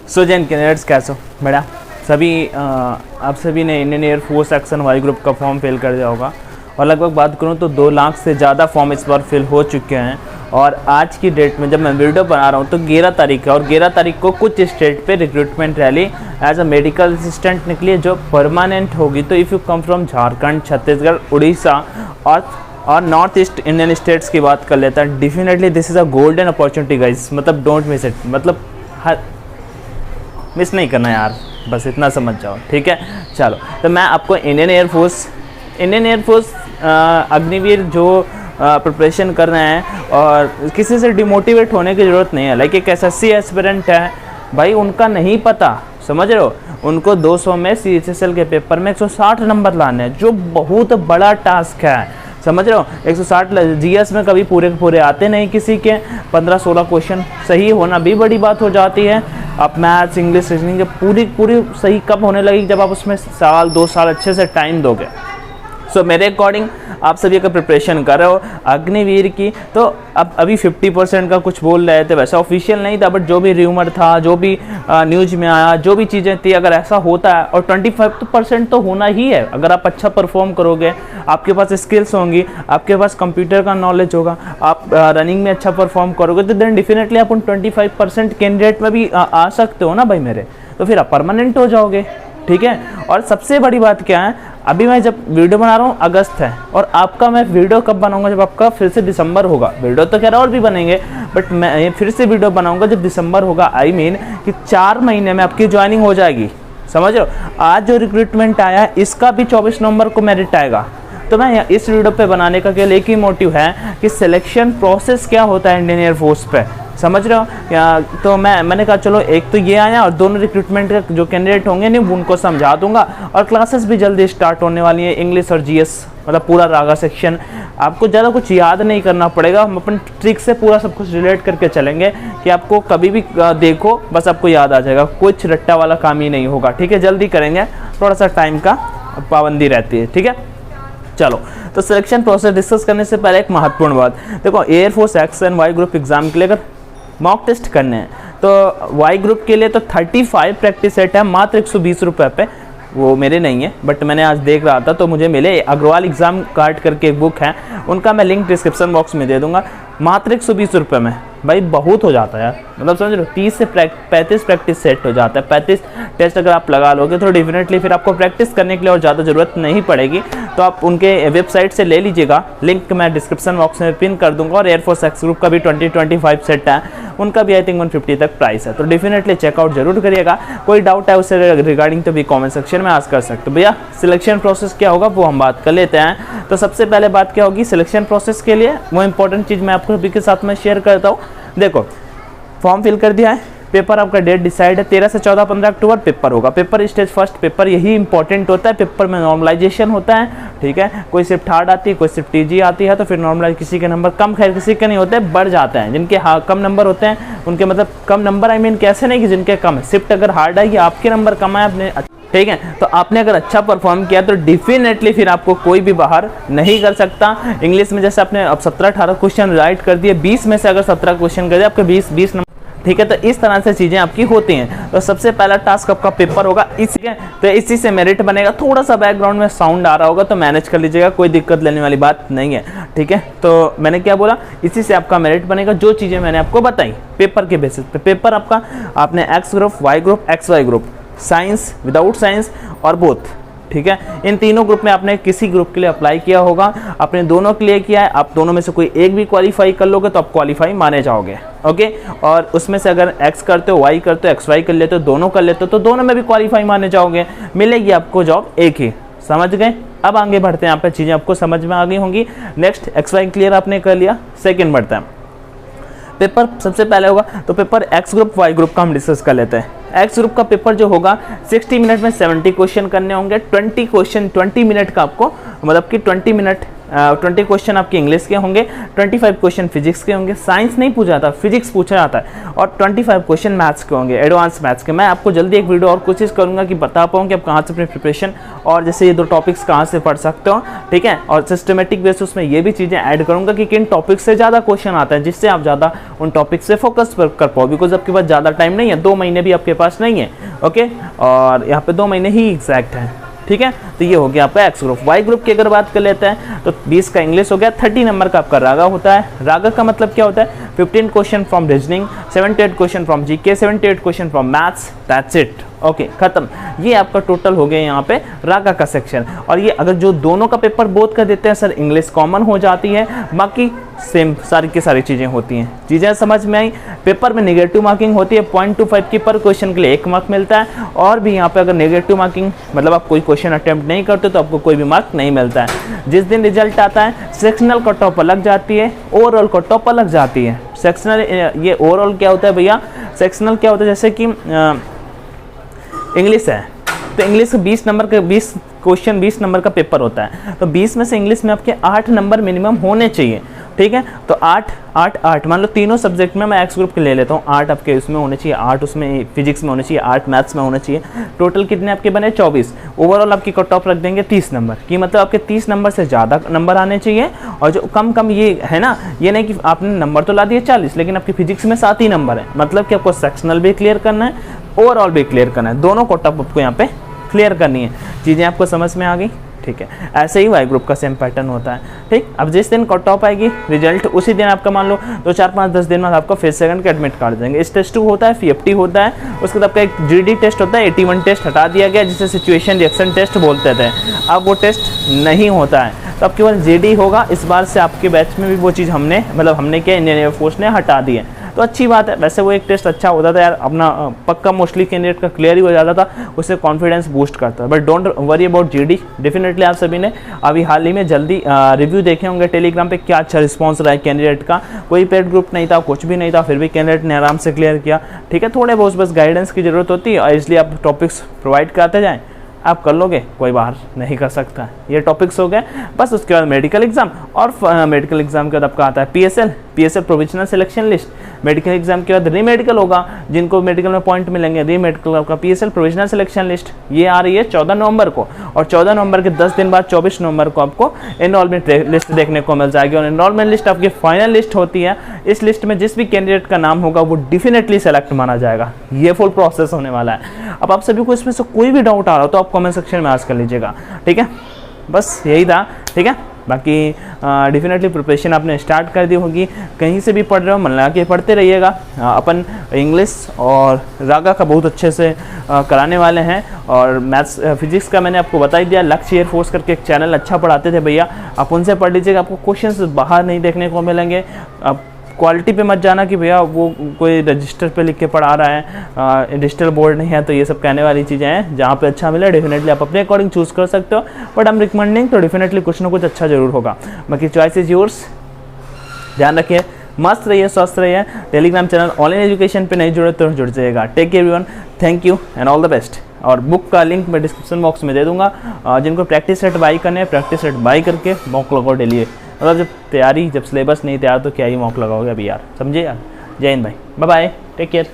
Jain candidates कैसे हो बेटा सभी आप सभी ने Indian Air Force section Y group का फॉर्म फिल कर दिया होगा और लगभग बात करूं तो 2 लाख से ज़्यादा फॉर्म इस बार फिल हो चुके हैं। और आज की डेट में जब मैं वीडियो बना रहा हूं तो 11 तारीख है और 11 तारीख को कुछ स्टेट पे recruitment rally as a medical assistant निकली है जो परमानेंट होगी। तो if you come from Jharkhand, Chhattisgarh, Orissa और नॉर्थ ईस्ट इंडियन स्टेट्स की बात कर लेता है, definitely this is a golden opportunity guys. मतलब डोंट मिस इट, मतलब मिस नहीं करना यार, बस इतना समझ जाओ, ठीक है। चलो तो मैं आपको इंडियन एयरफोर्स अग्निवीर जो प्रिपरेशन कर रहे हैं और किसी से डिमोटिवेट होने की ज़रूरत नहीं है। लाइक एक एसएससी एस्पिरेंट है भाई, उनका नहीं पता, समझ रहे हो, उनको 200 में CHSL के पेपर में 160 नंबर लाने हैं जो बहुत बड़ा टास्क है, समझ रहे हो। 160 जीएस में कभी पूरे आते नहीं किसी के, 15-16 क्वेश्चन सही होना भी बड़ी बात हो जाती है। आप मैथ्स, इंग्लिश, रीजनिंग पूरी सही कब होने लगी, जब आप उसमें 1-2 साल अच्छे से टाइम दोगे। सो मेरे अकॉर्डिंग आप सभी अगर प्रिपरेशन कर रहे हो अग्निवीर की, तो अब अभी 50% का कुछ बोल रहे थे, वैसा ऑफिशियल नहीं था, बट जो भी र्यूमर था, जो भी न्यूज़ में आया, जो भी चीज़ें थी, अगर ऐसा होता है और 25% तो होना ही है। अगर आप अच्छा परफॉर्म करोगे, आपके पास स्किल्स होंगी, आपके पास कंप्यूटर का नॉलेज होगा, आप रनिंग में अच्छा परफॉर्म करोगे, तो देन डेफिनेटली आप उन 25% कैंडिडेट में भी आ सकते हो ना भाई मेरे, तो फिर आप परमानेंट हो जाओगे, ठीक है। और सबसे बड़ी बात क्या है, अभी मैं जब वीडियो बना रहा हूँ अगस्त है और आपका मैं वीडियो कब बनाऊंगा, जब आपका फिर से दिसंबर होगा। वीडियो तो कह रहा और भी बनेंगे, बट मैं फिर से वीडियो बनाऊंगा जब दिसंबर होगा। आई मीन कि 4 महीने में आपकी ज्वाइनिंग हो जाएगी, समझ रहे हो। आज जो रिक्रूटमेंट आया है इसका भी 24 नवंबर को मेरिट आएगा। तो मैं इस वीडियो पे बनाने का केवल एक ही मोटिव है कि सिलेक्शन प्रोसेस क्या होता है इंडियन एयरफोर्स पे, समझ रहे हो या। तो मैंने कहा चलो एक तो ये आया और दोनों रिक्रूटमेंट के जो कैंडिडेट होंगे नहीं उनको समझा दूंगा। और क्लासेस भी जल्दी स्टार्ट होने वाली है, इंग्लिश और जीएस, मतलब पूरा रागा सेक्शन। आपको ज़्यादा कुछ याद नहीं करना पड़ेगा, हम अपन ट्रिक से पूरा सब कुछ रिलेट करके चलेंगे कि आपको कभी भी देखो बस आपको याद आ जाएगा, कुछ रट्टा वाला काम ही नहीं होगा, ठीक है। जल्दी करेंगे, थोड़ा सा टाइम का पाबंदी रहती है, ठीक है। चलो तो सिलेक्शन प्रोसेस डिस्कस करने से पहले एक महत्वपूर्ण बात, देखो Air Force X and Y group exam के लिए अगर मॉक टेस्ट करने हैं तो वाई ग्रुप के लिए तो 35 प्रैक्टिस सेट है मात्र 120 रुपये पे। वो मेरे नहीं है, बट मैंने आज देख रहा था तो मुझे मिले, अग्रवाल एग्जाम कार्ड करके एक बुक है, उनका मैं लिंक डिस्क्रिप्शन बॉक्स में दे दूंगा, मात्र 120 रुपये में। भाई बहुत हो जाता है यार, मतलब समझ लो 30 से 35 प्रैक्टिस सेट हो जाता है। 35 टेस्ट अगर आप लगा लोगे तो डेफिनेटली फिर आपको प्रैक्टिस करने के लिए और ज़्यादा ज़रूरत नहीं पड़ेगी। तो आप उनके वेबसाइट से ले लीजिएगा, लिंक मैं डिस्क्रिप्शन बॉक्स में पिन कर दूंगा। और एयरफोर्स एक्स ग्रुप का भी 20-25 सेट है, उनका भी आई थिंक 150 तक प्राइस है, तो डेफिनेटली चेकआउट जरूर करिएगा। कोई डाउट है उससे रिगार्डिंग तो भी कॉमेंट सेक्शन में आस्क कर सकते हो। भैया सिलेक्शन प्रोसेस क्या होगा वो हम बात कर लेते हैं। तो सबसे पहले बात क्या होगी सिलेक्शन प्रोसेस के लिए, वो इंपॉर्टेंट चीज़ मैं आपको अभी के साथ में शेयर करता हूँ। देखो फॉर्म फिल कर दिया है, पेपर आपका डेट डिसाइड है, 13 से 14-15 अक्टूबर पेपर होगा। पेपर स्टेज फर्स्ट पेपर यही इंपॉर्टेंट होता है, पेपर में नॉर्मलाइजेशन होता है, ठीक है। कोई सिर्फ हार्ड आती है, कोई सिर्फ टीजी आती है, तो फिर नॉर्मलाइज किसी के नंबर कम, खैर किसी के नहीं होते, बढ़ जाते हैं। जिनके कम नंबर होते हैं उनके, मतलब कम नंबर आई मीन कैसे नहीं कि जिनके कम है, सिर्फ अगर हार्ड आई आपके नंबर कम आए अपने, ठीक है, तो आपने अगर अच्छा परफॉर्म किया तो डेफिनेटली फिर आपको कोई भी बाहर नहीं कर सकता। इंग्लिश में जैसे आपने अब 17-18 क्वेश्चन राइट कर दिए, 20 में से अगर 17 क्वेश्चन कर दिए आपके 20 नंबर, ठीक है। तो इस तरह से चीज़ें आपकी होती हैं। तो सबसे पहला टास्क आपका पेपर होगा, ठीक है, तो इसी से मेरिट बनेगा। थोड़ा सा बैकग्राउंड में साउंड आ रहा होगा तो मैनेज कर लीजिएगा, कोई दिक्कत लेने वाली बात नहीं है, ठीक है। तो मैंने क्या बोला, इसी से आपका मेरिट बनेगा, जो चीज़ें मैंने आपको बताई पेपर के बेसिस पे। पेपर आपका आपने X group, Y group, X Y group, science, without science और बोथ, ठीक है, इन तीनों ग्रुप में आपने किसी ग्रुप के लिए अप्लाई किया होगा, आपने दोनों के लिए किया है, आप दोनों में से कोई एक भी क्वालिफाई कर लोगे तो आप क्वालिफाई माने जाओगे, ओके। और उसमें से अगर एक्स करते हो, वाई करते हो, एक्स वाई कर लेते हो, दोनों कर लेते हो तो दोनों में भी क्वालिफाई माने जाओगे, मिलेगी आपको जॉब एक ही, समझ गए। अब आगे बढ़ते हैं, यहाँ पे चीज़ें आपको समझ में आ गई होंगी। नेक्स्ट एक्स वाई क्लियर आपने कर लिया, सेकेंड बढ़ता है पेपर। सबसे पहले होगा तो paper X group, Y group का हम डिस्कस कर लेते हैं। एक्स ग्रुप का पेपर जो होगा 60 मिनट में 70 क्वेश्चन करने होंगे। 20 क्वेश्चन 20 मिनट का आपको, मतलब कि 20 मिनट 20 क्वेश्चन आपके इंग्लिश के होंगे, 25 क्वेश्चन फिजिक्स के होंगे, साइंस नहीं पूछा जाता, फिजिक्स पूछा जाता है, और 25 क्वेश्चन मैथ्स के होंगे, एडवांस मैथ्स के। मैं आपको जल्दी एक वीडियो और कोशिश करूंगा कि बता पाऊँ कि आप कहाँ से अपनी प्रिपरेशन और जैसे ये 2 टॉपिक्स कहाँ से पढ़ सकते हो, ठीक है। और सिस्टमेटिक बेसिस में ये भी चीज़ें ऐड करूँगा कि किन टॉपिक से ज़्यादा क्वेश्चन आता है, जिससे आप ज़्यादा उन टॉपिक से फोकस कर पाओ, बिकॉज आपके पास ज़्यादा टाइम नहीं है, 2 महीने भी आपके पास नहीं है, ओके। और यहाँ पे 2 महीने ही एग्जैक्ट है, ठीक है। तो ये हो गया आपका एक्स ग्रुप। वाई ग्रुप की अगर बात कर लेते हैं तो 20 का इंग्लिश हो गया, 30 नंबर का आपका रागा होता है। रागा का मतलब क्या होता है? 15 question from reasoning, 78 question from GK, 78 question from maths, that's it, okay, खत्म। ये आपका टोटल हो गया यहाँ पे रागा का सेक्शन। और ये अगर जो दोनों का पेपर बोथ कर देते हैं सर, इंग्लिश कॉमन हो जाती है, बाकी सेम सारी की सारी चीज़ें होती हैं। चीज़ें समझ में आई? पेपर में नेगेटिव मार्किंग होती है 0.25 की, पर क्वेश्चन के लिए 1 मार्क मिलता है। और भी यहाँ पे अगर नेगेटिव मार्किंग मतलब आप कोई क्वेश्चन अटेम्प्ट नहीं करते तो आपको कोई भी मार्क नहीं मिलता है। जिस दिन रिजल्ट आता है सेक्शनल कट ऑफ अलग जाती है, ओवरऑल कट ऑफ अलग जाती है। सेक्शनल ये ओवरऑल क्या होता है भैया? सेक्शनल क्या होता है? जैसे कि इंग्लिश है तो इंग्लिश का 20 नंबर का 20 क्वेश्चन 20 नंबर का पेपर होता है, तो 20 में से इंग्लिश में आपके 8 नंबर मिनिमम होने चाहिए, ठीक है। तो 8 8 8 मान लो तीनों सब्जेक्ट में मैं एक्स ग्रुप के ले लेता हूँ, 8 आपके उसमें होने चाहिए, 8 उसमें फिजिक्स में होने चाहिए, 8 मैथ्स में होने चाहिए। टोटल कितने आपके बने? 24। ओवरऑल आपकी कट ऑफ रख देंगे 30 नंबर की, मतलब आपके 30 नंबर से ज़्यादा नंबर आने चाहिए। और जो कम ये है ना, ये नहीं कि आपने नंबर तो ला दिए 40 लेकिन आपकी फिजिक्स में 7 ही नंबर है, मतलब कि आपको सेक्शनल भी क्लियर करना है, ओवरऑल भी क्लियर करना है, दोनों कट ऑफ आपको यहाँ पे क्लियर करनी है। चीज़ें आपको समझ में आ गई, ठीक है। ऐसे ही वाई ग्रुप का सेम पैटर्न होता है, ठीक। अब जिस दिन कट ऑफ आएगी रिजल्ट उसी दिन आपका मान लो 2 4 5 10 दिन बाद आपका फेज सेकंड का एडमिट कार्ड देंगे। इस टेस्ट 2 होता है, FFT होता है, उसके बाद आपका एक GD टेस्ट होता है, 81 टेस्ट हटा दिया गया जिसे सिचुएशन रिएक्शन टेस्ट बोलते थे, अब वो टेस्ट नहीं होता है, तो अब केवल GD होगा। इस बार से आपके बैच में भी वो चीज़ हमने क्या इंडियन एयरफोर्स ने हटा दी है, तो अच्छी बात है। वैसे वो एक टेस्ट अच्छा होता था यार, अपना पक्का मोस्टली कैंडिडेट का क्लियर ही हो जाता था, उससे कॉन्फिडेंस बूस्ट करता है। But don't worry about GD। Definitely आप सभी ने अभी हाल ही में जल्दी रिव्यू देखे होंगे टेलीग्राम पे, क्या अच्छा रिस्पॉन्स रहा है कैंडिडेट का। कोई पेड ग्रुप नहीं था, कुछ भी नहीं था, फिर भी कैंडिडेट ने आराम से क्लियर किया, ठीक है। थोड़े बहुत बस गाइडेंस की ज़रूरत होती है, और इसलिए आप टॉपिक्स प्रोवाइड कराते जाएँ, आप कर लोगे, कोई बाहर नहीं कर सकता। ये टॉपिक्स हो गए। बस उसके बाद मेडिकल एग्जाम, और मेडिकल एग्जाम के बाद आपका आता है PSL provisional selection list. Medical exam के बाद रीमेडिकल होगा, जिनको मेडिकल में पॉइंट मिलेंगे, रीमेडिकल आपका PSL प्रोविजनल सिलेक्शन लिस्ट, ये आ रही है 14 नवंबर को। और 14 नवंबर के 10 दिन बाद 24 नवंबर को आपको एनरोलमेंट लिस्ट देखने को मिल जाएगी। और एनरोलमेंट लिस्ट आपकी फाइनल लिस्ट होती है। इस लिस्ट में जिस भी कैंडिडेट का नाम होगा वो डेफिनेटली सेलेक्ट माना जाएगा। ये फुल प्रोसेस होने वाला है। अब आप सभी को इसमें से कोई भी डाउट आ रहा हो तो आप कमेंट सेक्शन में आस्क कर लीजिएगा, ठीक है। बस यही था, ठीक है। बाकी डेफिनेटली प्रिपरेशन आपने स्टार्ट कर दी होगी, कहीं से भी पढ़ रहे हो मन लगा के पढ़ते रहिएगा। अपन इंग्लिश और रागा का बहुत अच्छे से कराने वाले हैं, और मैथ्स फिजिक्स का मैंने आपको बता ही दिया। लक्ष्य एयरफोर्स करके एक चैनल अच्छा पढ़ाते थे भैया, आप उनसे पढ़ लीजिएगा, आपको क्वेश्चंस बाहर नहीं देखने को मिलेंगे। आप क्वालिटी पे मत जाना कि भैया वो कोई रजिस्टर पे लिख के पढ़ा रहा है, डिजिटल बोर्ड नहीं है, तो ये सब कहने वाली चीज़ें हैं। जहाँ पे अच्छा मिले डेफिनेटली आप अपने अकॉर्डिंग चूज़ कर सकते हो, बट आई एम रिकमेंडिंग तो डेफिनेटली कुछ ना कुछ अच्छा जरूर होगा। बाकी चॉइस इज योर्स। ध्यान रखिए, मस्त रहिए, स्वस्थ रहिए। टेलीग्राम चैनल ऑनलाइन एजुकेशन पे नहीं जुड़े तो जुड़ जाइएगा। Take care everyone, thank you and all the best. और बुक का लिंक मैं डिस्क्रिप्शन बॉक्स में दे दूंगा। जिनको प्रैक्टिस सेट बाई करने हैं, प्रैक्टिस सेट बाई करके मॉक लगाओ डेली। मतलब जब सिलेबस नहीं तैयार तो क्या ही मॉक लगाओगे अभी यार, समझे यार। जय हिंद भाई, बाय बाय, टेक केयर।